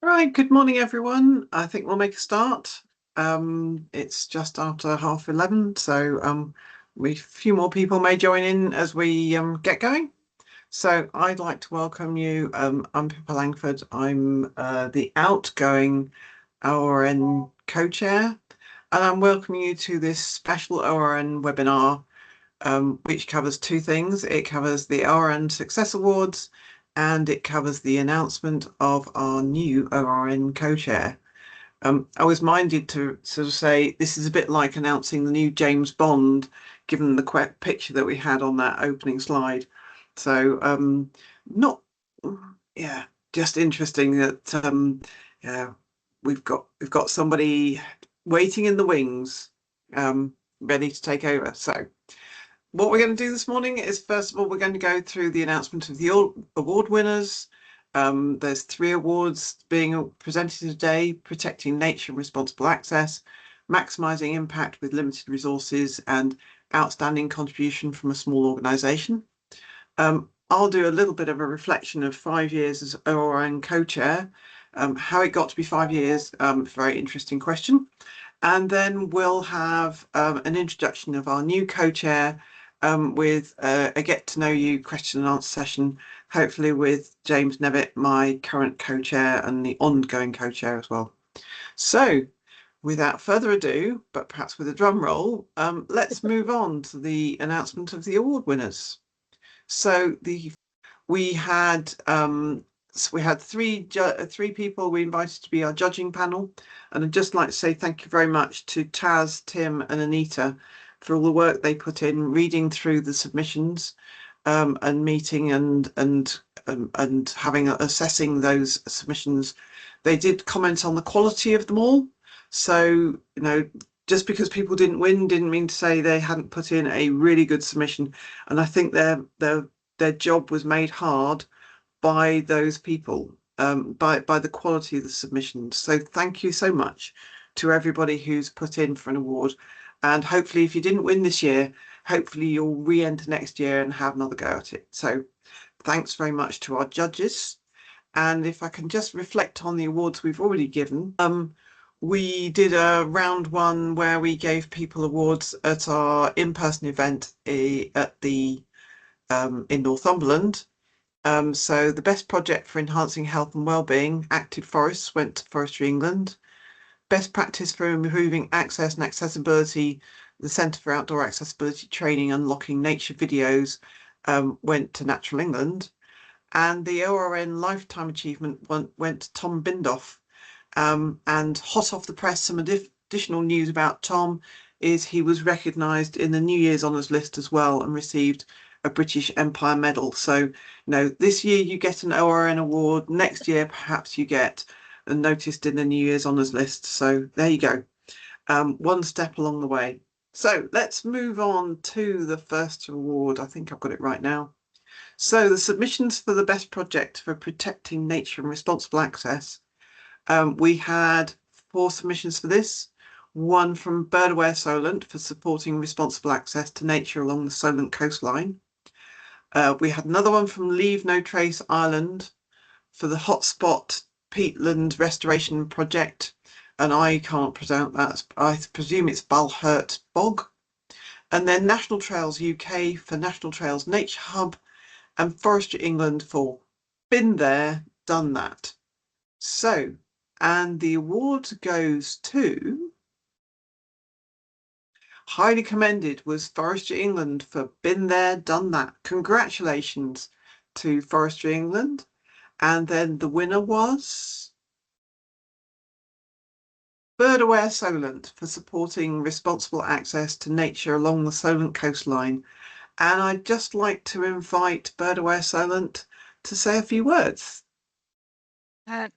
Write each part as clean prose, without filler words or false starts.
Right, good morning, everyone. I think we'll make a start. It's just after 11:30, so a few more people may join in as we get going. So I'd like to welcome you. I'm Pippa Langford. I'm the outgoing ORN co-chair, and I'm welcoming you to this special ORN webinar, which covers two things. It covers the ORN Success Awards, and it covers the announcement of our new ORN co-chair. I was minded to sort of say this is a bit like announcing the new James Bond, given the picture that we had on that opening slide. So not, yeah, just interesting that yeah, we've got somebody waiting in the wings, ready to take over. So what we're going to do this morning is, first of all, we're going to go through the announcement of the award winners. There's 3 awards being presented today: Protecting Nature and Responsible Access, Maximising Impact with Limited Resources, and Outstanding Contribution from a Small Organisation. I'll do a little bit of a reflection of 5 years as ORN co-chair, how it got to be 5 years, very interesting question. And then we'll have an introduction of our new co-chair, with a get to know you question and answer session, hopefully with James Nevitt, my current co-chair and the ongoing co-chair as well. So without further ado, but perhaps with a drum roll, let's move on to the announcement of the award winners. So we had 3 people we invited to be our judging panel, and I'd just like to say thank you very much to Taz, Tim, and Anita for all the work they put in reading through the submissions, and meeting and assessing those submissions. They did comment on the quality of them all, so just because people didn't win didn't mean to say they hadn't put in a really good submission, and I think their job was made hard by those people, by the quality of the submissions. So thank you so much to everybody who's put in for an award, and hopefully if you didn't win this year, hopefully you'll re-enter next year and have another go at it. So thanks very much to our judges. And if I can just reflect on the awards we've already given, we did a round 1 where we gave people awards at our in-person event at the in Northumberland. So the best project for enhancing health and wellbeing, Active Forests, went to Forestry England. Best practice for improving access and accessibility, the Centre for Outdoor Accessibility Training, Unlocking Nature Videos, went to Natural England. And the ORN Lifetime Achievement went to Tom Bindoff. And hot off the press, some additional news about Tom is he was recognised in the New Year's Honours list as well and received a British Empire Medal. So, this year you get an ORN award. Next year, perhaps you get noticed in the New Year's Honours list. So there you go. One step along the way. So let's move on to the first award. I think I've got it right now. So the submissions for the best project for protecting nature and responsible access. We had 4 submissions for this. 1 from Birdaware Solent for supporting responsible access to nature along the Solent coastline. We had another one from Leave No Trace Ireland for the hotspot peatland restoration project, and I can't pronounce that. I presume it's Balhurt Bog. And then National Trails UK for National Trails Nature Hub, and Forestry England for Been There, Done That. So, and the award goes to, highly commended was Forestry England for Been There, Done That. Congratulations to Forestry England. And then the winner was Birdaware Solent for supporting responsible access to nature along the Solent coastline. And I'd just like to invite Birdaware Solent to say a few words.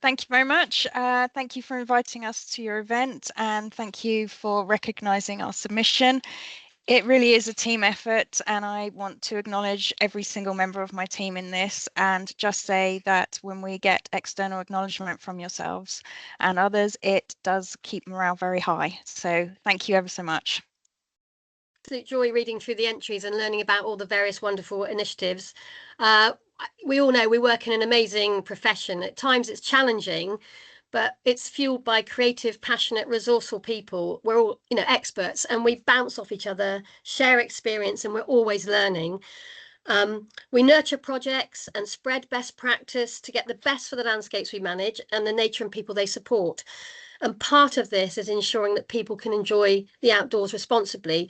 Thank you very much. Thank you for inviting us to your event, and thank you for recognising our submission. It really is a team effort, and I want to acknowledge every single member of my team in this, and just say that when we get external acknowledgement from yourselves and others, it does keep morale very high. So thank you ever so much. Absolute joy reading through the entries and learning about all the various wonderful initiatives. We all know we work in an amazing profession. At times it's challenging, but it's fueled by creative, passionate, resourceful people. We're all, experts, and we bounce off each other, share experience, and we're always learning. We nurture projects and spread best practice to get the best for the landscapes we manage and the nature and people they support. And part of this is ensuring that people can enjoy the outdoors responsibly.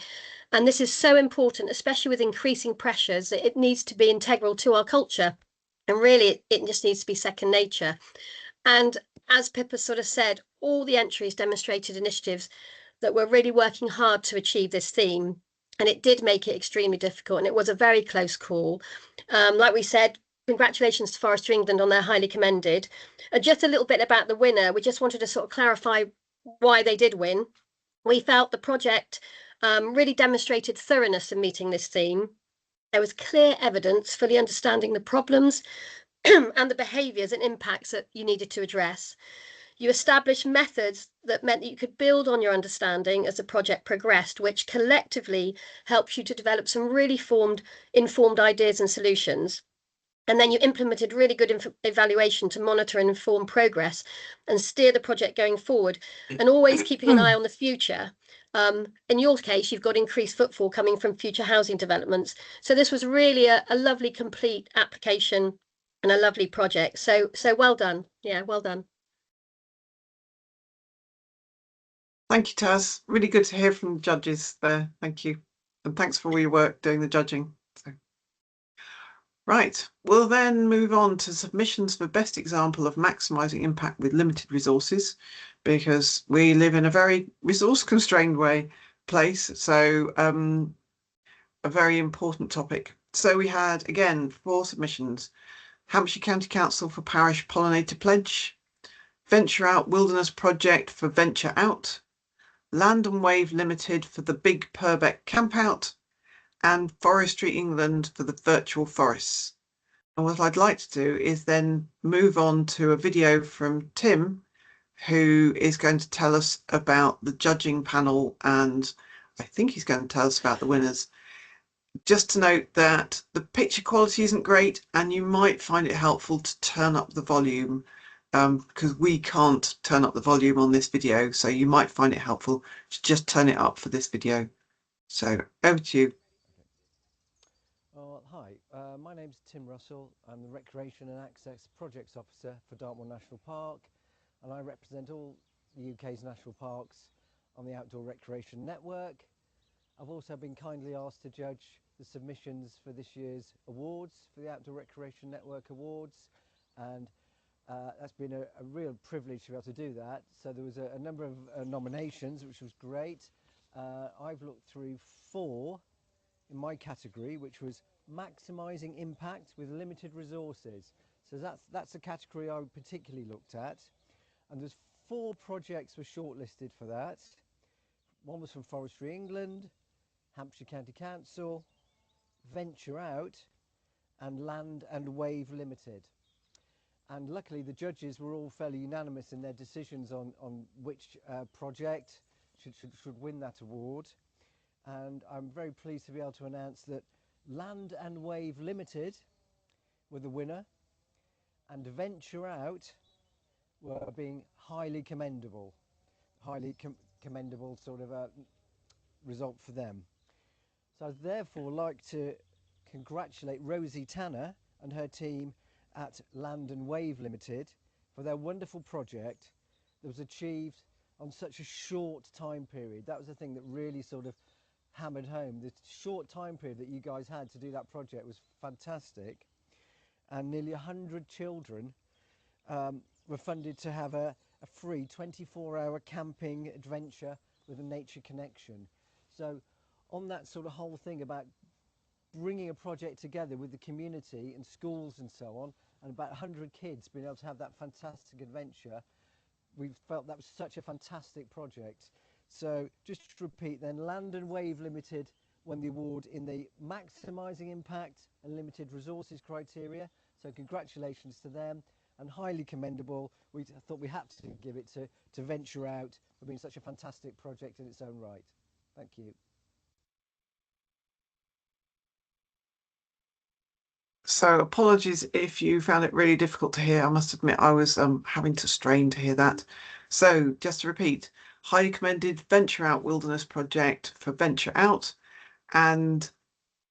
And this is so important, especially with increasing pressures, that it needs to be integral to our culture. And really, it just needs to be second nature. And as Pippa sort of said, all the entries demonstrated initiatives that were really working hard to achieve this theme. And it did make it extremely difficult. And it was a very close call. Like we said, congratulations to Forestry England on their highly commended. Just a little bit about the winner. We just wanted to sort of clarify why they did win. We felt the project really demonstrated thoroughness in meeting this theme. There was clear evidence, fully understanding the problems and the behaviours and impacts that you needed to address. You established methods that meant that you could build on your understanding as the project progressed, which collectively helps you to develop some really informed ideas and solutions. And then you implemented really good evaluation to monitor and inform progress and steer the project going forward, and always keeping an eye on the future. In your case, you've got increased footfall coming from future housing developments. So this was really a lovely, complete application and a lovely project. So well done. Yeah, well done. Thank you, Taz. Really good to hear from the judges there. Thank you. And thanks for all your work doing the judging. Right, we'll then move on to submissions for best example of maximising impact with limited resources, because we live in a very resource constrained place. So a very important topic. So we had, again, 4 submissions. Hampshire County Council for Parish Pollinator Pledge, Venture Out Wilderness Project for Venture Out, Land and Wave Limited for the Big Purbeck Campout, and Forestry England for the virtual forests. And what I'd like to do is then move on to a video from Tim, who is going to tell us about the judging panel, and I think he's going to tell us about the winners. Just to note that the picture quality isn't great, and you might find it helpful to turn up the volume, because we can't turn up the volume on this video, so you might find it helpful to just turn it up for this video. So over to you. Hi, my name's Tim Russell. I'm the Recreation and Access Projects Officer for Dartmoor National Park, and I represent all the UK's national parks on the Outdoor Recreation Network. I've also been kindly asked to judge the submissions for this year's awards, for the Outdoor Recreation Network Awards, and that's been a real privilege to be able to do that. So there was a number of nominations, which was great. I've looked through 4 in my category, which was maximising impact with limited resources. So that's a category I particularly looked at, and there's 4 projects were shortlisted for that. One was from Forestry England, Hampshire County Council, Venture Out, and Land and Wave Limited. And luckily the judges were all fairly unanimous in their decisions on which project should win that award. And I'm very pleased to be able to announce that Land and Wave Limited were the winner, and Venture Out were being highly commendable sort of a result for them. So I'd therefore like to congratulate Rosie Tanner and her team at Land and Wave Limited for their wonderful project that was achieved on such a short time period. That was the thing that really sort of hammered home. The short time period that you guys had to do that project was fantastic, and nearly 100 children were funded to have a free 24-hour camping adventure with a nature connection. So on that sort of whole thing about bringing a project together with the community and schools and so on, and about 100 kids being able to have that fantastic adventure, we felt that was such a fantastic project. So just to repeat then, Land and Wave Limited won the award in the maximising impact and limited resources criteria. So congratulations to them, and highly commendable. We thought we had to give it to Venture Out for being such a fantastic project in its own right. Thank you. So apologies if you found it really difficult to hear. I must admit I was having to strain to hear that. So just to repeat, highly commended Venture Out Wilderness Project for Venture Out, and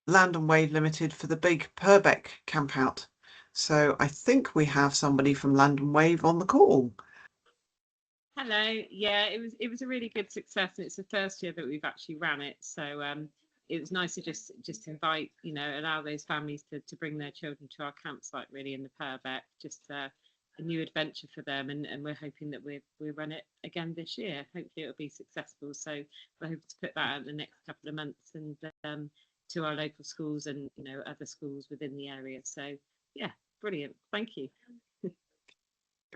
Land and Wave Limited for the big Purbeck camp out. So I think we have somebody from Land and Wave on the call. Hello. Yeah, it was a really good success, and it's the first year that we've actually ran it. So it was nice to just invite, allow those families to bring their children to our campsite, really, in the Purbeck, just a new adventure for them, and we're hoping that we run it again this year. Hopefully it'll be successful. So we're hoping to put that out in the next couple of months, and to our local schools and other schools within the area. So yeah, brilliant. Thank you. You're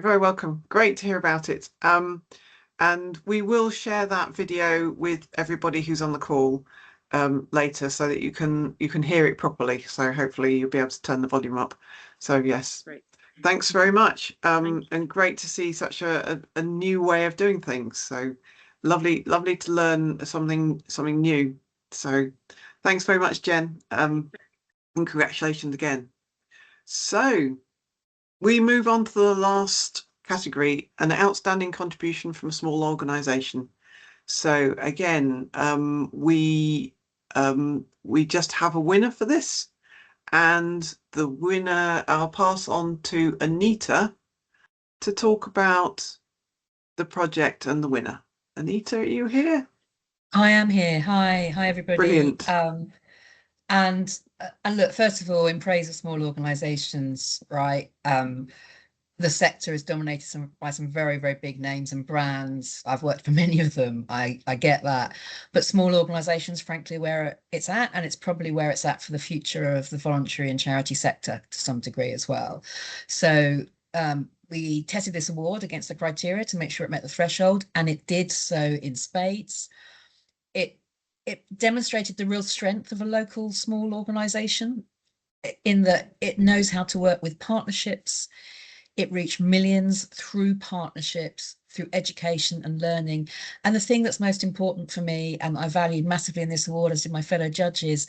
very welcome. Great to hear about it. And we will share that video with everybody who's on the call later, so that you can hear it properly. So hopefully you'll be able to turn the volume up. So yes, Great. Thanks very much. And great to see such a new way of doing things. So lovely to learn something new. So thanks very much, Jen. And congratulations again. So we move on to the last category, an outstanding contribution from a small organisation. So again, we just have a winner for this, and the winner I'll pass on to Anita to talk about the project and the winner. Anita, are you here? I am here. Hi everybody. Brilliant. And look, first of all, in praise of small organisations, right? The sector is dominated by some very, very big names and brands. I've worked for many of them. I get that. But small organisations, frankly, where it's at, and it's probably where it's at for the future of the voluntary and charity sector to some degree as well. So we tested this award against the criteria to make sure it met the threshold, and it did so in spades. It demonstrated the real strength of a local small organisation in that it knows how to work with partnerships. It reached millions through partnerships, through education and learning. And the thing that's most important for me, and I valued massively in this award, as did my fellow judges,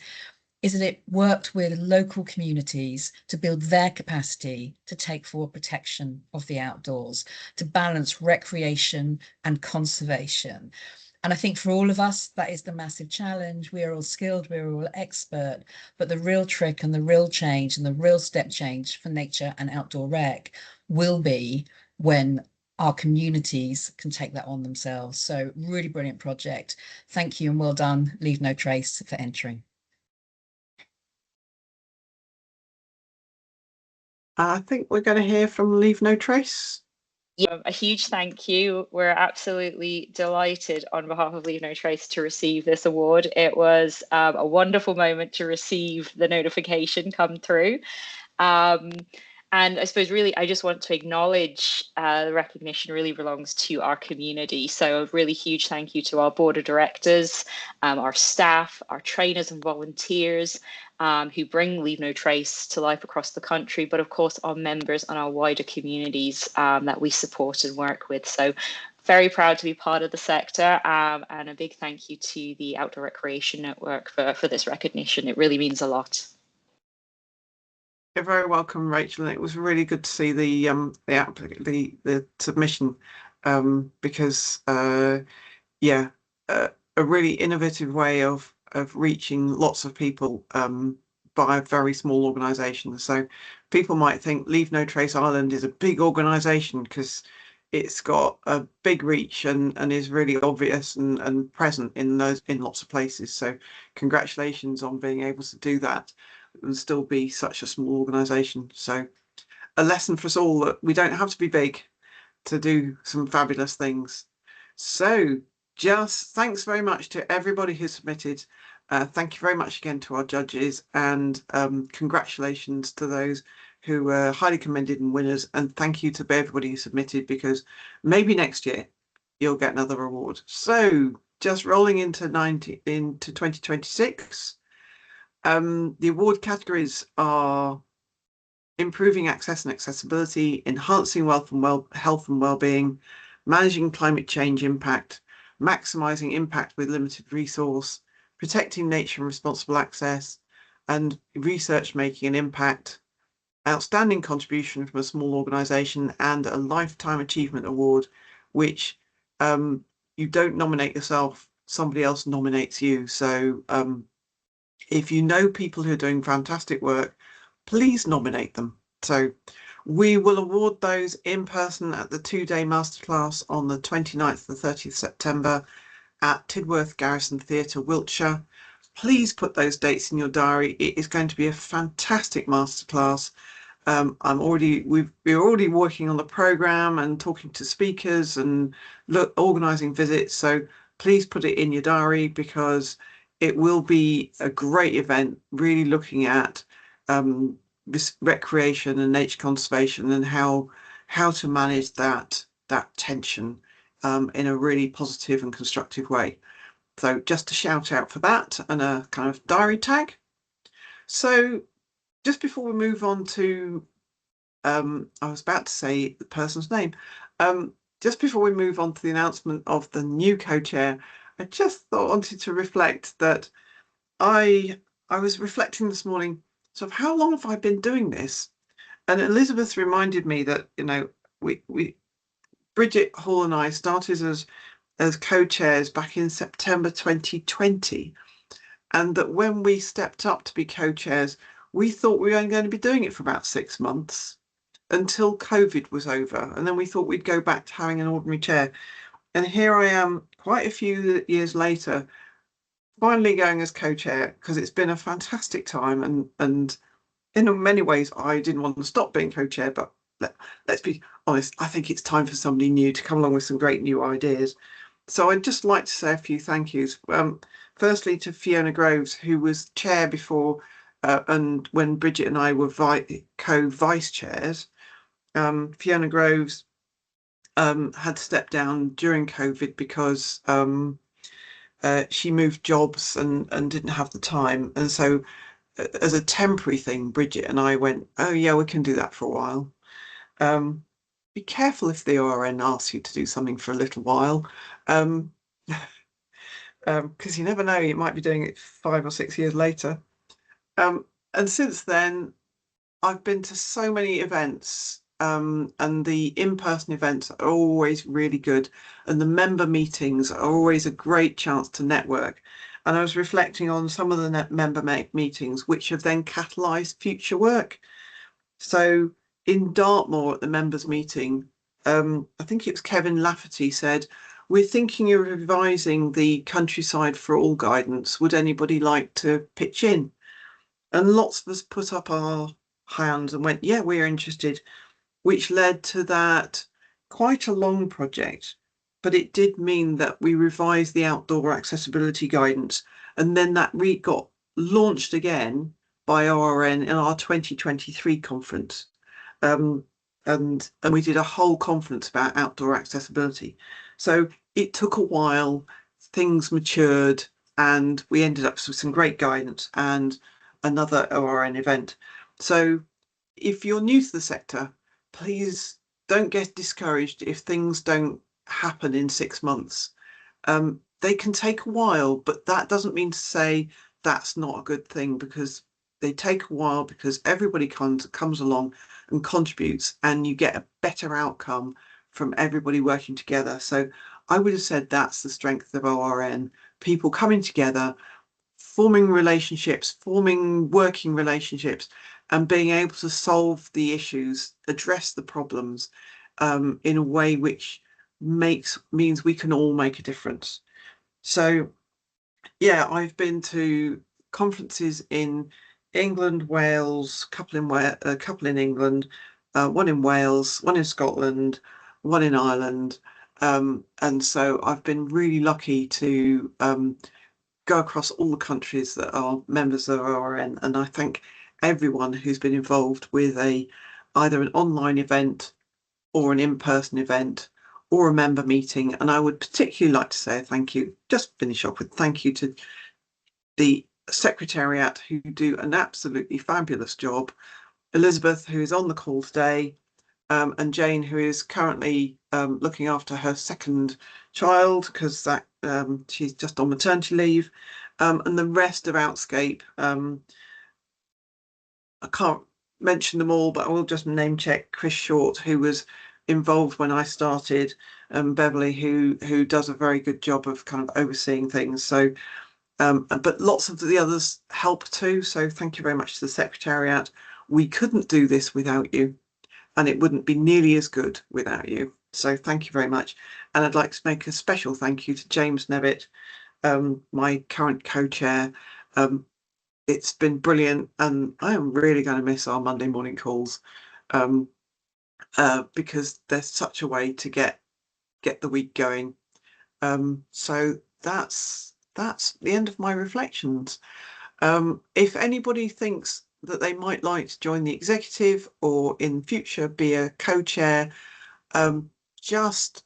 is that it worked with local communities to build their capacity to take forward protection of the outdoors, to balance recreation and conservation. And I think for all of us, that is the massive challenge. We are all skilled, we're all expert, but the real trick and the real change and the real step change for nature and outdoor rec will be when our communities can take that on themselves. So really brilliant project. Thank you and well done, Leave No Trace, for entering. I think we're going to hear from Leave No Trace. Yeah, a huge thank you. We're absolutely delighted on behalf of Leave No Trace to receive this award. It was a wonderful moment to receive the notification come through. And I suppose really, I just want to acknowledge the recognition really belongs to our community. So a really huge thank you to our board of directors, our staff, our trainers and volunteers who bring Leave No Trace to life across the country, but of course our members and our wider communities that we support and work with. So very proud to be part of the sector, and a big thank you to the Outdoor Recreation Network for this recognition. It really means a lot. You're very welcome, Rachel. It was really good to see the submission, because yeah, a really innovative way of reaching lots of people by a very small organisation. So people might think Leave No Trace Ireland is a big organisation because it's got a big reach and is really obvious and present in lots of places. So congratulations on being able to do that and still be such a small organisation. So a lesson for us all that we don't have to be big to do some fabulous things. So just thanks very much to everybody who submitted. Thank you very much again to our judges, and congratulations to those who were highly commended and winners, and thank you to everybody who submitted, because maybe next year you'll get another award. So just rolling into 2026. The award categories are improving access and accessibility, enhancing health and well-being, managing climate change impact, maximising impact with limited resource, protecting nature and responsible access, and research making an impact, outstanding contribution from a small organisation, and a lifetime achievement award, which you don't nominate yourself, somebody else nominates you. So if you know people who are doing fantastic work, please nominate them. So we will award those in person at the 2-day masterclass on the 29th to the 30th September at Tidworth Garrison Theatre, Wiltshire. Please put those dates in your diary. It is going to be a fantastic masterclass. We're already working on the programme and talking to speakers and organising visits. So please put it in your diary, because it will be a great event, really looking at this recreation and nature conservation, and how to manage that tension in a really positive and constructive way. So just a shout out for that, and a kind of diary tag. So just before we move on to, I was about to say the person's name. Just before we move on to the announcement of the new co-chair, I just wanted to reflect that I was reflecting this morning, sort of how long have I been doing this? And Elizabeth reminded me that, you know, we Bridget Hall and I started as co-chairs back in September 2020, and that when we stepped up to be co-chairs, we thought we were only going to be doing it for about 6 months until COVID was over, and then we thought we'd go back to having an ordinary chair. And here I am, quite a few years later, finally going as co-chair, because it's been a fantastic time, and in many ways I didn't want to stop being co-chair, but let's be honest, I think it's time for somebody new to come along with some great new ideas. So I'd just like to say a few thank yous. Firstly to Fiona Groves, who was chair before, and when Bridget and I were co-vice chairs. Fiona Groves had stepped down during COVID because she moved jobs and didn't have the time. And so as a temporary thing, Bridget and I went, oh yeah, we can do that for a while. Be careful if the ORN asks you to do something for a little while, because you never know, you might be doing it 5 or 6 years later. And since then, I've been to so many events, and the in-person events are always really good, and the member meetings are always a great chance to network. And I was reflecting on some of the member meetings, which have then catalysed future work. So in Dartmoor at the members meeting, I think it was Kevin Lafferty said, we're thinking of revising the Countryside for All guidance. Would anybody like to pitch in? And lots of us put up our hands and went, yeah, we're interested, which led to that quite a long project. But it did mean that we revised the outdoor accessibility guidance, and then that got launched again by ORN in our 2023 conference. And we did a whole conference about outdoor accessibility. So it took a while, things matured, and we ended up with some great guidance and another ORN event. So if you're new to the sector, please don't get discouraged if things don't happen in 6 months. They can take a while, but that doesn't mean to say that's not a good thing, because they take a while because everybody comes along and contributes, and you get a better outcome from everybody working together. So I would have said that's the strength of ORN, people coming together, forming relationships, forming working relationships, and being able to solve the issues, address the problems in a way which means we can all make a difference. So yeah, I've been to conferences in England, Wales, a couple in England, one in Wales, one in Scotland, one in Ireland, and so I've been really lucky to go across all the countries that are members of ORN, and I thank everyone who's been involved with either an online event or an in-person event or a member meeting. And I would particularly like to say a thank you, just finish off with thank you to the Secretariat, who do an absolutely fabulous job, Elizabeth, who is on the call today, and Jane, who is currently looking after her second child, because she's just on maternity leave, and the rest of Outscape. I can't mention them all, but I will just name check Chris Short, who was involved when I started, Beverly, who does a very good job of kind of overseeing things. So, but lots of the others help too. So thank you very much to the Secretariat. We couldn't do this without you, and it wouldn't be nearly as good without you. So thank you very much. And I'd like to make a special thank you to James Nevitt, my current co-chair. It's been brilliant, and I am really going to miss our Monday morning calls, because there's such a way to get the week going. So that's the end of my reflections. If anybody thinks that they might like to join the executive or in future be a co-chair, just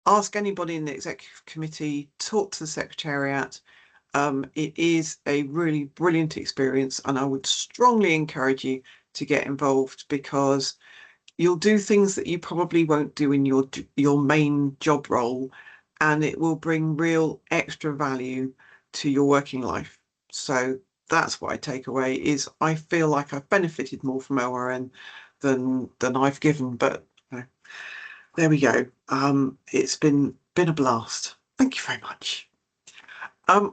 ask anybody in the executive committee, talk to the Secretariat. It is a really brilliant experience, and I would strongly encourage you to get involved, because you'll do things that you probably won't do in your main job role, and it will bring real extra value to your working life. So that's what I take away, is I feel like I've benefited more from ORN than I've given. But there we go. It's been a blast. Thank you very much.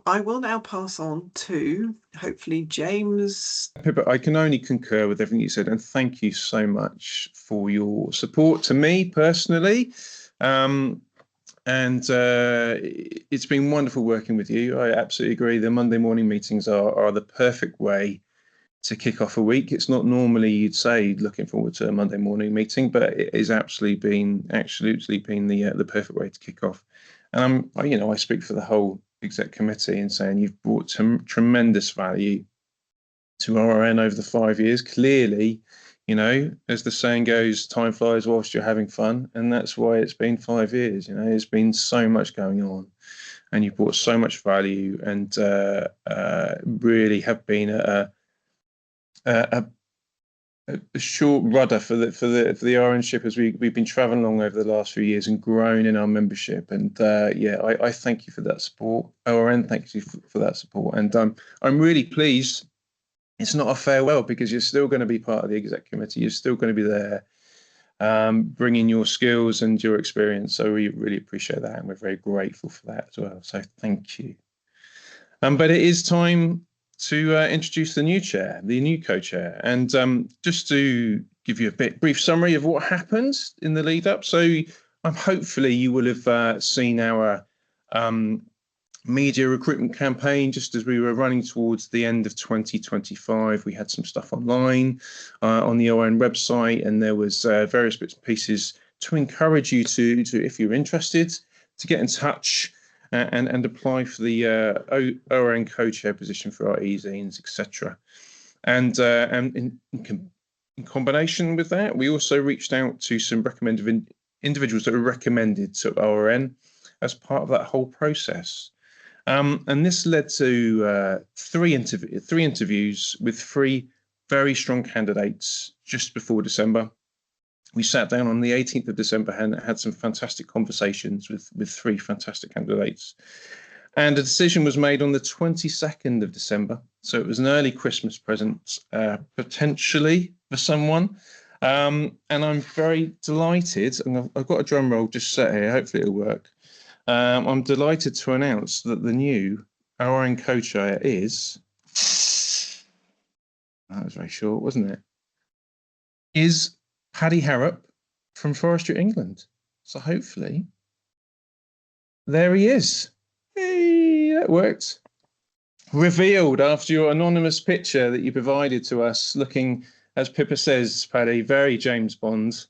I will now pass on to hopefully James. Pippa, I can only concur with everything you said, and thank you so much for your support to me personally. It's been wonderful working with you. I absolutely agree. The Monday morning meetings are the perfect way to kick off a week. It's not normally you'd say looking forward to a Monday morning meeting, but it has absolutely been the perfect way to kick off. And I speak for the whole exec committee in saying you've brought some tremendous value to ORN over the 5 years. Clearly, as the saying goes, time flies whilst you're having fun, and that's why it's been 5 years. There's been so much going on, and you've brought so much value, and really have been a short rudder for the ORN ship as we've been traveling along over the last few years and grown in our membership. And I thank you for that support. ORN, thank you for that support. And I'm really pleased it's not a farewell, because you're still going to be part of the exec committee. You're still going to be there, bringing your skills and your experience. So we really appreciate that, and we're very grateful for that as well. So thank you. But it is time to introduce the new chair, the new co-chair, and just to give you a brief summary of what happened in the lead up. So hopefully you will have seen our media recruitment campaign just as we were running towards the end of 2025. We had some stuff online on the ORN website, and there was various bits and pieces to encourage you to, if you're interested, to get in touch and apply for the ORN co-chair position for our e-zines, etc. And in combination with that, we also reached out to some recommended individuals that were recommended to ORN as part of that whole process. And this led to three interviews with three very strong candidates just before December. We sat down on the 18th of December and had some fantastic conversations with three fantastic candidates. And a decision was made on the 22nd of December. So it was an early Christmas present, potentially, for someone. And I'm very delighted, and I've got a drum roll just set here, hopefully it'll work. I'm delighted to announce that the new ORN co-chair is, that was very short, wasn't it? Is Paddy Harrop from Forestry England. So hopefully, there he is. Hey, that worked. Revealed after your anonymous picture that you provided to us, looking, as Pippa says, Paddy, very James Bond.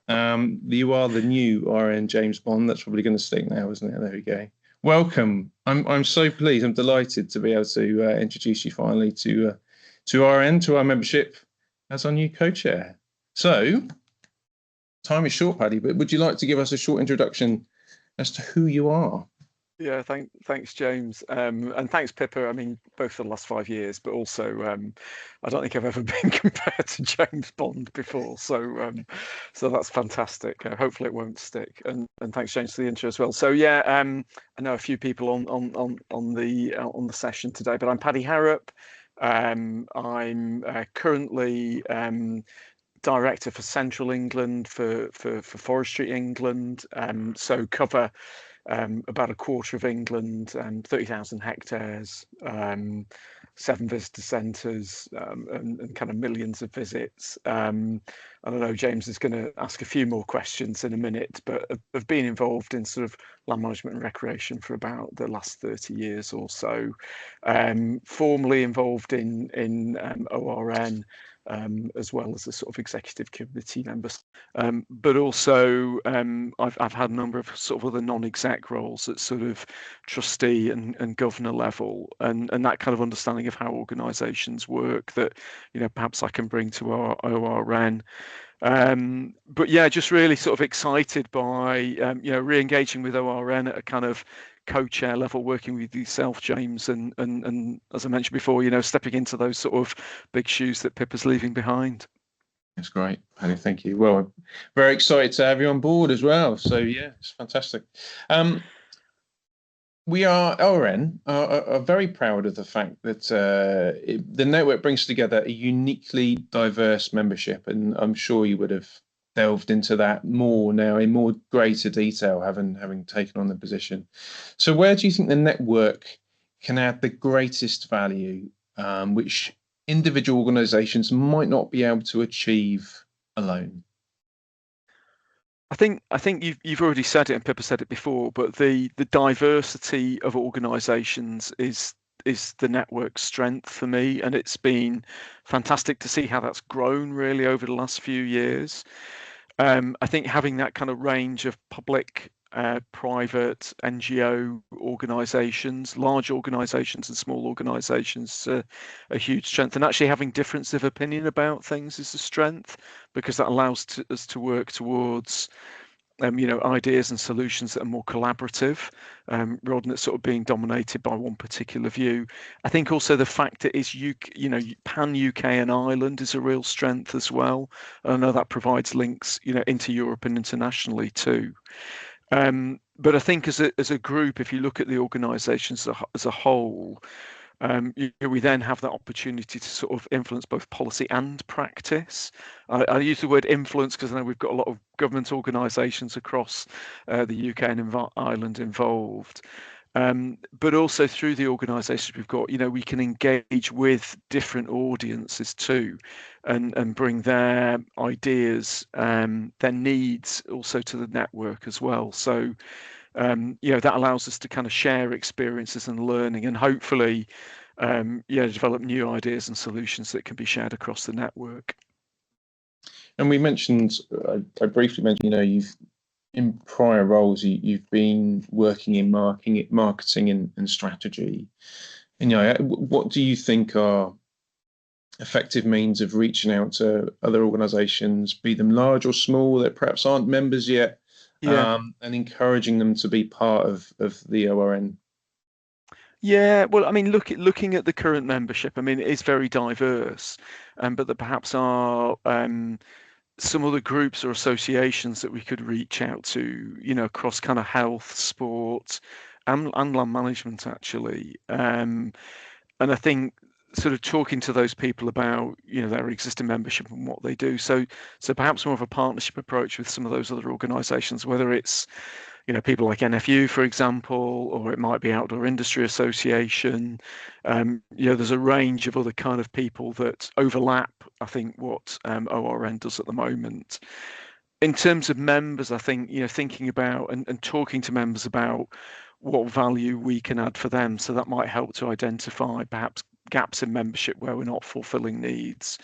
You are the new ORN James Bond. That's probably going to stick now, isn't it? There we go. Welcome. I'm so pleased. I'm delighted to be able to introduce you finally to ORN, to our membership, as our new co-chair. So, time is short, Paddy, but would you like to give us a short introduction as to who you are? Yeah, thanks, James, and thanks, Pippa. I mean, both for the last 5 years, but also I don't think I've ever been compared to James Bond before, so that's fantastic. Hopefully, it won't stick. And thanks, James, for the intro as well. So yeah, I know a few people on the session today, but I'm Paddy Harrop. I'm currently director for Central England for Forestry England, so cover about a quarter of England, 30,000 hectares, 7 visitor centres, and kind of millions of visits. I don't know, James is going to ask a few more questions in a minute, but I've been involved in sort of land management and recreation for about the last 30 years or so. Formerly involved in ORN, as well as a sort of executive committee member, but also I've had a number of sort of other non-exec roles at sort of trustee and governor level, and that kind of understanding of how organisations work that, you know, perhaps I can bring to our ORN. But yeah, just really sort of excited by you know, re-engaging with ORN at a kind of co-chair level, working with yourself, James, and as I mentioned before, you know, stepping into those sort of big shoes that Pippa's leaving behind. That's great, Paddy. Thank you. Well, I'm very excited to have you on board as well. So yeah, it's fantastic. We ORN are very proud of the fact that the network brings together a uniquely diverse membership, and I'm sure you would have delved into that more now in more greater detail, having taken on the position. So where do you think the network can add the greatest value, which individual organisations might not be able to achieve alone? I think you've already said it, and Pippa said it before, but the diversity of organisations is the network's strength for me, and it's been fantastic to see how that's grown really over the last few years. I think having that kind of range of public, private, NGO organisations, large organisations and small organisations, a huge strength, and actually having difference of opinion about things is a strength, because that allows us to work towards you know, ideas and solutions that are more collaborative, rather than it sort of being dominated by one particular view. I think also the fact that it's you know, pan UK and Ireland is a real strength as well. I know that provides links, you know, into Europe and internationally too. But I think as a group, if you look at the organisations as a whole, we then have that opportunity to sort of influence both policy and practice. I use the word influence because I know we've got a lot of government organisations across the UK and Ireland involved. But also through the organisations we've got, you know, we can engage with different audiences too, and bring their ideas, their needs also to the network as well. So you know, that allows us to kind of share experiences and learning, and hopefully yeah, develop new ideas and solutions that can be shared across the network. And we mentioned, I briefly mentioned, you know, you've in prior roles you've been working in marketing and strategy. And, you know, what do you think are effective means of reaching out to other organisations, be them large or small, that perhaps aren't members yet, and encouraging them to be part of the ORN? Yeah, well, I mean, looking at the current membership, I mean, it is very diverse, but there perhaps are some other groups or associations that we could reach out to, you know, across kind of health, sport, and land management actually. And I think sort of talking to those people about, you know, their existing membership and what they do. So perhaps more of a partnership approach with some of those other organisations, whether it's, you know, people like NFU, for example, or it might be Outdoor Industry Association. You know, there's a range of other kind of people that overlap, I think, what ORN does at the moment. In terms of members, I think, you know, thinking about and talking to members about what value we can add for them. So that might help to identify perhaps gaps in membership where we're not fulfilling needs,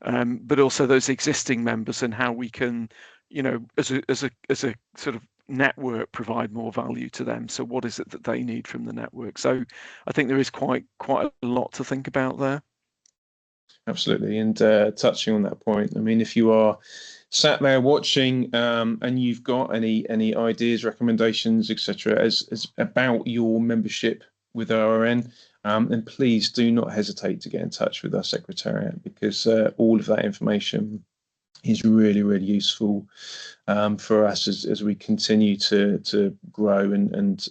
but also those existing members and how we can, you know, as a sort of network, provide more value to them. So what is it that they need from the network? So I think there is quite a lot to think about there. Absolutely. And touching on that point, I mean, if you are sat there watching and you've got any ideas, recommendations, etc., as about your membership with ORN, then please do not hesitate to get in touch with our secretariat, because all of that information is really, really useful for us as we continue to grow and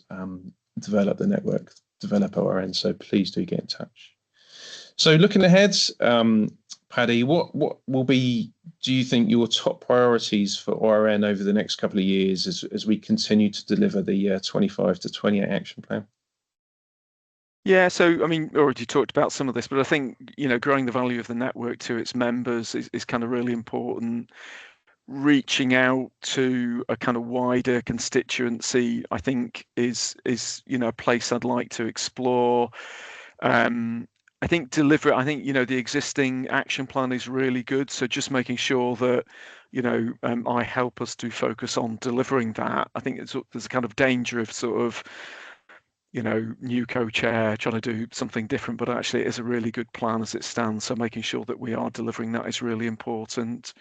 develop the network, develop ORN. So please do get in touch. So looking ahead, Paddy, what will be, do you think, your top priorities for ORN over the next couple of years as we continue to deliver the 25 to 28 action plan? Yeah, so I mean, already talked about some of this, but I think, growing the value of the network to its members is kind of really important. Reaching out to a kind of wider constituency, I think, is a place I'd like to explore. I think the existing action plan is really good. So just making sure that, I help us to focus on delivering that. I think there's a kind of danger of sort of, new co-chair trying to do something different, but actually it is a really good plan as it stands. So making sure that we are delivering that is really important.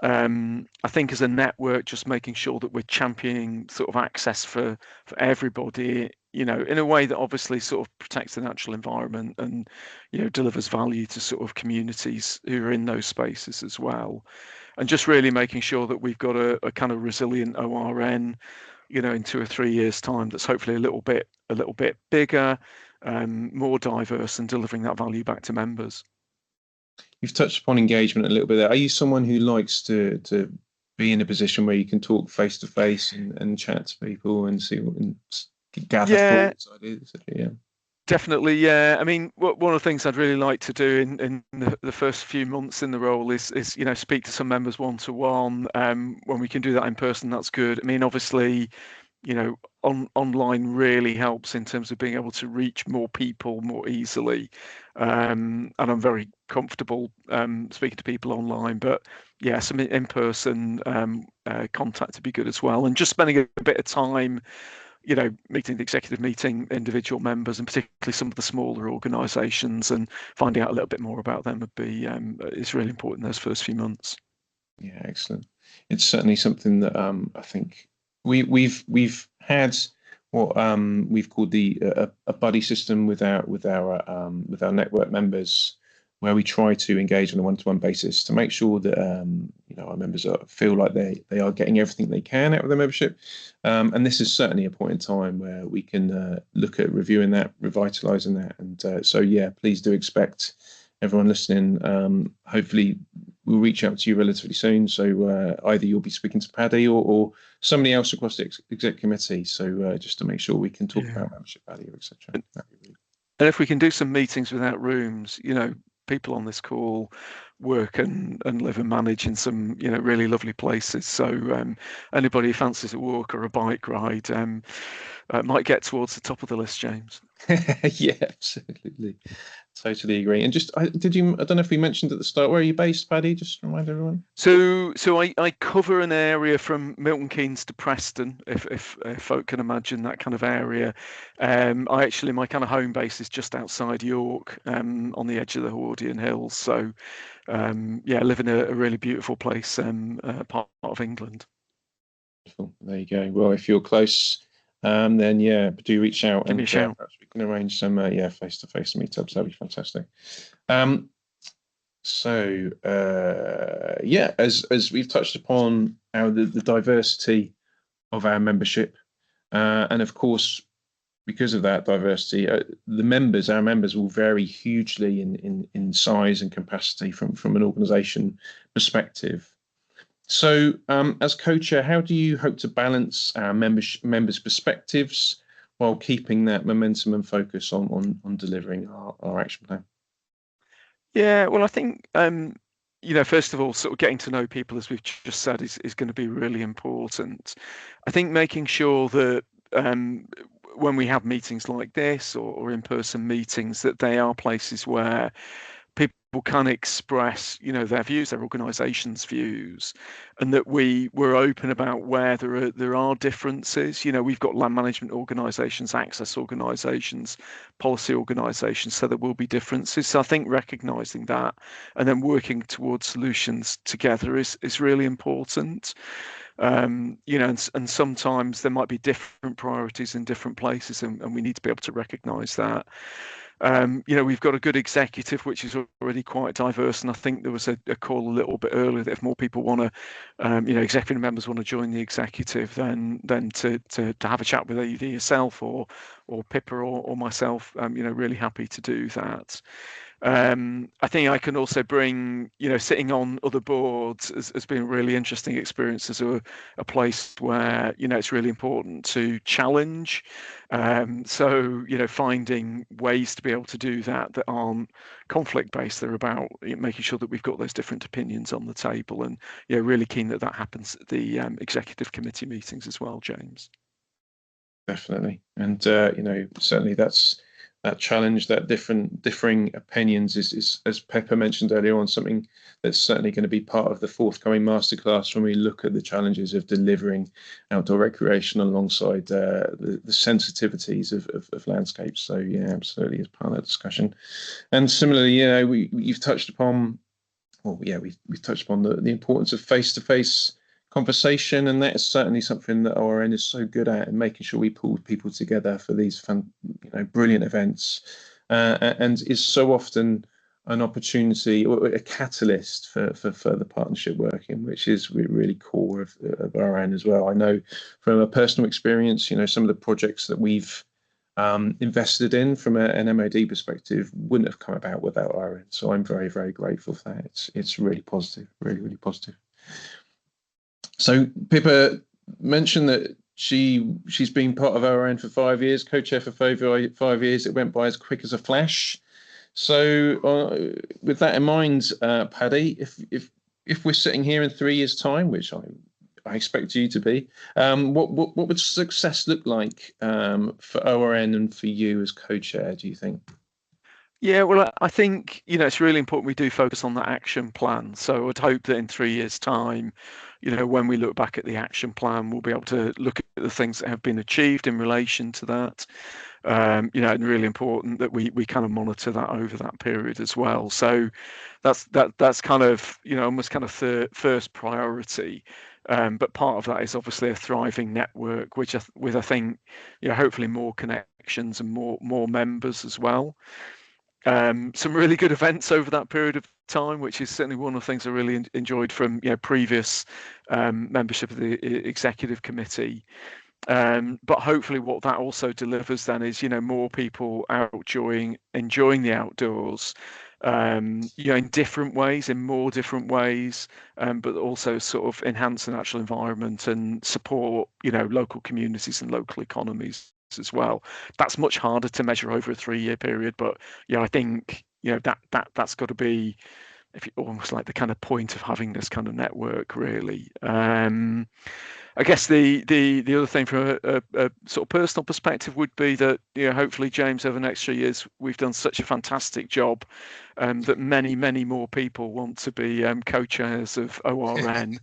I think as a network, just making sure that we're championing sort of access for everybody, in a way that obviously sort of protects the natural environment and, delivers value to sort of communities who are in those spaces as well. And just really making sure that we've got a kind of resilient ORN, in 2 or 3 years' time, that's hopefully a little bit bigger, more diverse, and delivering that value back to members. You've touched upon engagement a little bit there. Are you someone who likes to be in a position where you can talk face to face and chat to people and see and gather thoughts, ideas? Yeah. Definitely, yeah. I mean, one of the things I'd really like to do in the first few months in the role is speak to some members one-to-one. When we can do that in person, that's good. I mean, obviously, online really helps in terms of being able to reach more people more easily. And I'm very comfortable speaking to people online, but yeah, some in-person contact would be good as well. And just spending a bit of time, meeting the executive meeting individual members, and particularly some of the smaller organisations, and finding out a little bit more about them would be is really important in those first few months. Yeah, excellent. It's certainly something that I think we've had what we've called a buddy system with our network members, where we try to engage on a one-to-one basis to make sure that our members feel like they are getting everything they can out of their membership. And this is certainly a point in time where we can look at reviewing that, revitalising that. And so, yeah, please do expect everyone listening. Hopefully, we'll reach out to you relatively soon. So either you'll be speaking to Paddy or somebody else across the exec committee. So just to make sure we can talk about membership value, etc. And if we can do some meetings without rooms, people on this call work and live and manage in some really lovely places. So anybody who fancies a walk or a bike ride might get towards the top of the list, James. Yeah, absolutely. Totally agree. And just, I don't know if we mentioned at the start, where are you based, Paddy? Just remind everyone. So I cover an area from Milton Keynes to Preston, if folk can imagine that kind of area. My kind of home base is just outside York, on the edge of the Hoardian Hills. So I live in a really beautiful place, part of England. There you go. Well, if you're close, then yeah, do reach out. Give me a shout. Perhaps we can arrange some face-to-face meetups. That'd be fantastic. As we've touched upon the diversity of our membership, and of course, because of that diversity, our members will vary hugely in size and capacity from an organisation perspective. So, as co-chair, how do you hope to balance our members' perspectives while keeping that momentum and focus on delivering our action plan? Yeah, well, I think first of all, sort of getting to know people, as we've just said, is going to be really important. I think making sure that when we have meetings like this or in-person meetings, that they are places where people can express, their views, their organisation's views, and that we're open about where there are differences. We've got land management organisations, access organisations, policy organisations, so there will be differences. So I think recognising that and then working towards solutions together is really important. And sometimes there might be different priorities in different places, and we need to be able to recognise that. We've got a good executive, which is already quite diverse, and I think there was a call a little bit earlier that if more people want to, executive members want to join the executive, then to have a chat with either yourself or Pippa or myself, really happy to do that. I think I can also bring, sitting on other boards has been a really interesting experience as a place where, it's really important to challenge. So, finding ways to be able to do that aren't conflict based. They're about making sure that we've got those different opinions on the table, and really keen that happens at the executive committee meetings as well, James. Definitely. And certainly that challenge, that differing opinions is, as Pepper mentioned earlier on, something that's certainly going to be part of the forthcoming masterclass when we look at the challenges of delivering outdoor recreation alongside the sensitivities of landscapes. So yeah, absolutely, as part of that discussion. And similarly, you've touched upon, we've touched upon the importance of face-to-face conversation, and that is certainly something that ORN is so good at, and making sure we pull people together for these fun, brilliant events, and is so often an opportunity or a catalyst for further partnership working, which is really core of ORN as well. I know from a personal experience, some of the projects that we've invested in from an MOD perspective wouldn't have come about without ORN. So I'm very, very grateful for that. It's really positive, really, really positive. So Pippa mentioned that she's been part of ORN for 5 years, co-chair for 5 years. It went by as quick as a flash. So with that in mind, Paddy, if we're sitting here in 3 years' time, which I expect you to be, what would success look like for ORN and for you as co-chair, do you think? Yeah, well, I think, it's really important we do focus on that action plan. So I'd hope that in 3 years' time, when we look back at the action plan, we'll be able to look at the things that have been achieved in relation to that. And really important that we kind of monitor that over that period as well. So that's kind of, almost kind of first priority. But part of that is obviously a thriving network, which with I think, hopefully more connections and more members as well. Some really good events over that period of time, which is certainly one of the things I really enjoyed from previous membership of the executive committee. But hopefully what that also delivers then is more people out enjoying the outdoors, in different ways, in more different ways, but also sort of enhance the natural environment and support local communities and local economies as well. That's much harder to measure over a 3-year period, but I think that's got to be almost like the kind of point of having this kind of network, really. I guess the other thing from a sort of personal perspective would be that hopefully, James, over the next 3 years we've done such a fantastic job that many more people want to be co-chairs of ORN.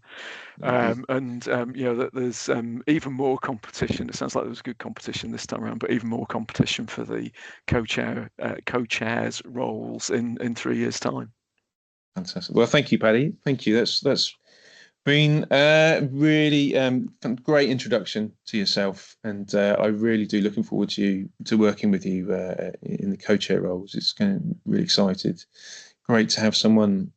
That there's even more competition. It sounds like there was good competition this time around, but even more competition for the co-chairs roles in 3 years' time. Fantastic. Well, thank you, Paddy. Thank you. That's been a really great introduction to yourself, and I really do looking forward to working with you in the co-chair roles. It's really excited. Great to have someone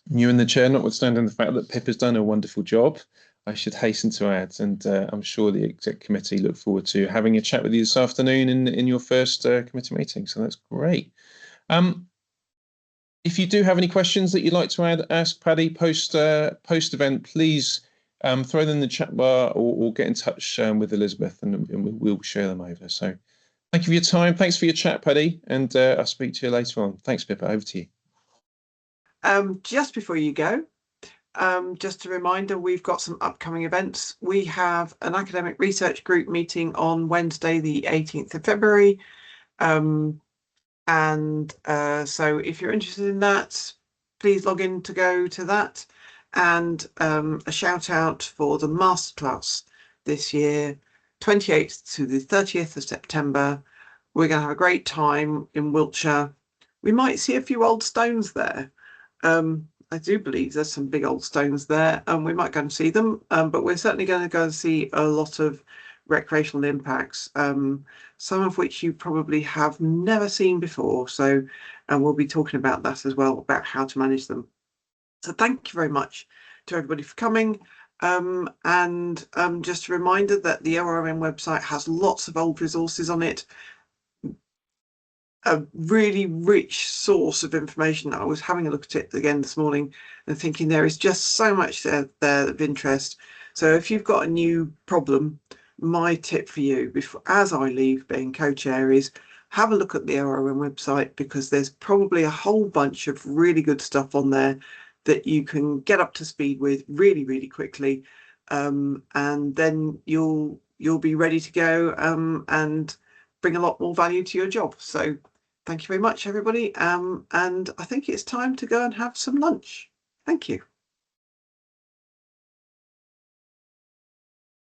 new in the chair, notwithstanding the fact that Pip has done a wonderful job, I should hasten to add, and I'm sure the exec committee look forward to having a chat with you this afternoon in your first committee meeting. So that's great. If you do have any questions that you'd like to ask Paddy post event, please throw them in the chat bar or get in touch with Elizabeth, and we'll share them over. So thank you for your time. Thanks for your chat, Paddy, and I'll speak to you later on. Thanks, Pippa. Over to you. Just before you go, just a reminder, we've got some upcoming events. We have an academic research group meeting on Wednesday, the 18th of February. So if you're interested in that, please log in to go to that. And a shout out for the masterclass this year, 28th to the 30th of September. We're going to have a great time in Wiltshire. We might see a few old stones there. I do believe there's some big old stones there, and we might go and see them. But we're certainly going to go and see a lot of recreational impacts, some of which you probably have never seen before. So, and we'll be talking about that as well, about how to manage them. So thank you very much to everybody for coming. And just a reminder that the ORN website has lots of old resources on it. a really rich source of information. I was having a look at it again this morning and thinking there is just so much there of interest. So if you've got a new problem, my tip for you, before as I leave being co-chair, is have a look at the ORN website, because there's probably a whole bunch of really good stuff on there that you can get up to speed with really, really quickly, and then you'll be ready to go and bring a lot more value to your job. So thank you very much, everybody. And I think it's time to go and have some lunch. Thank you.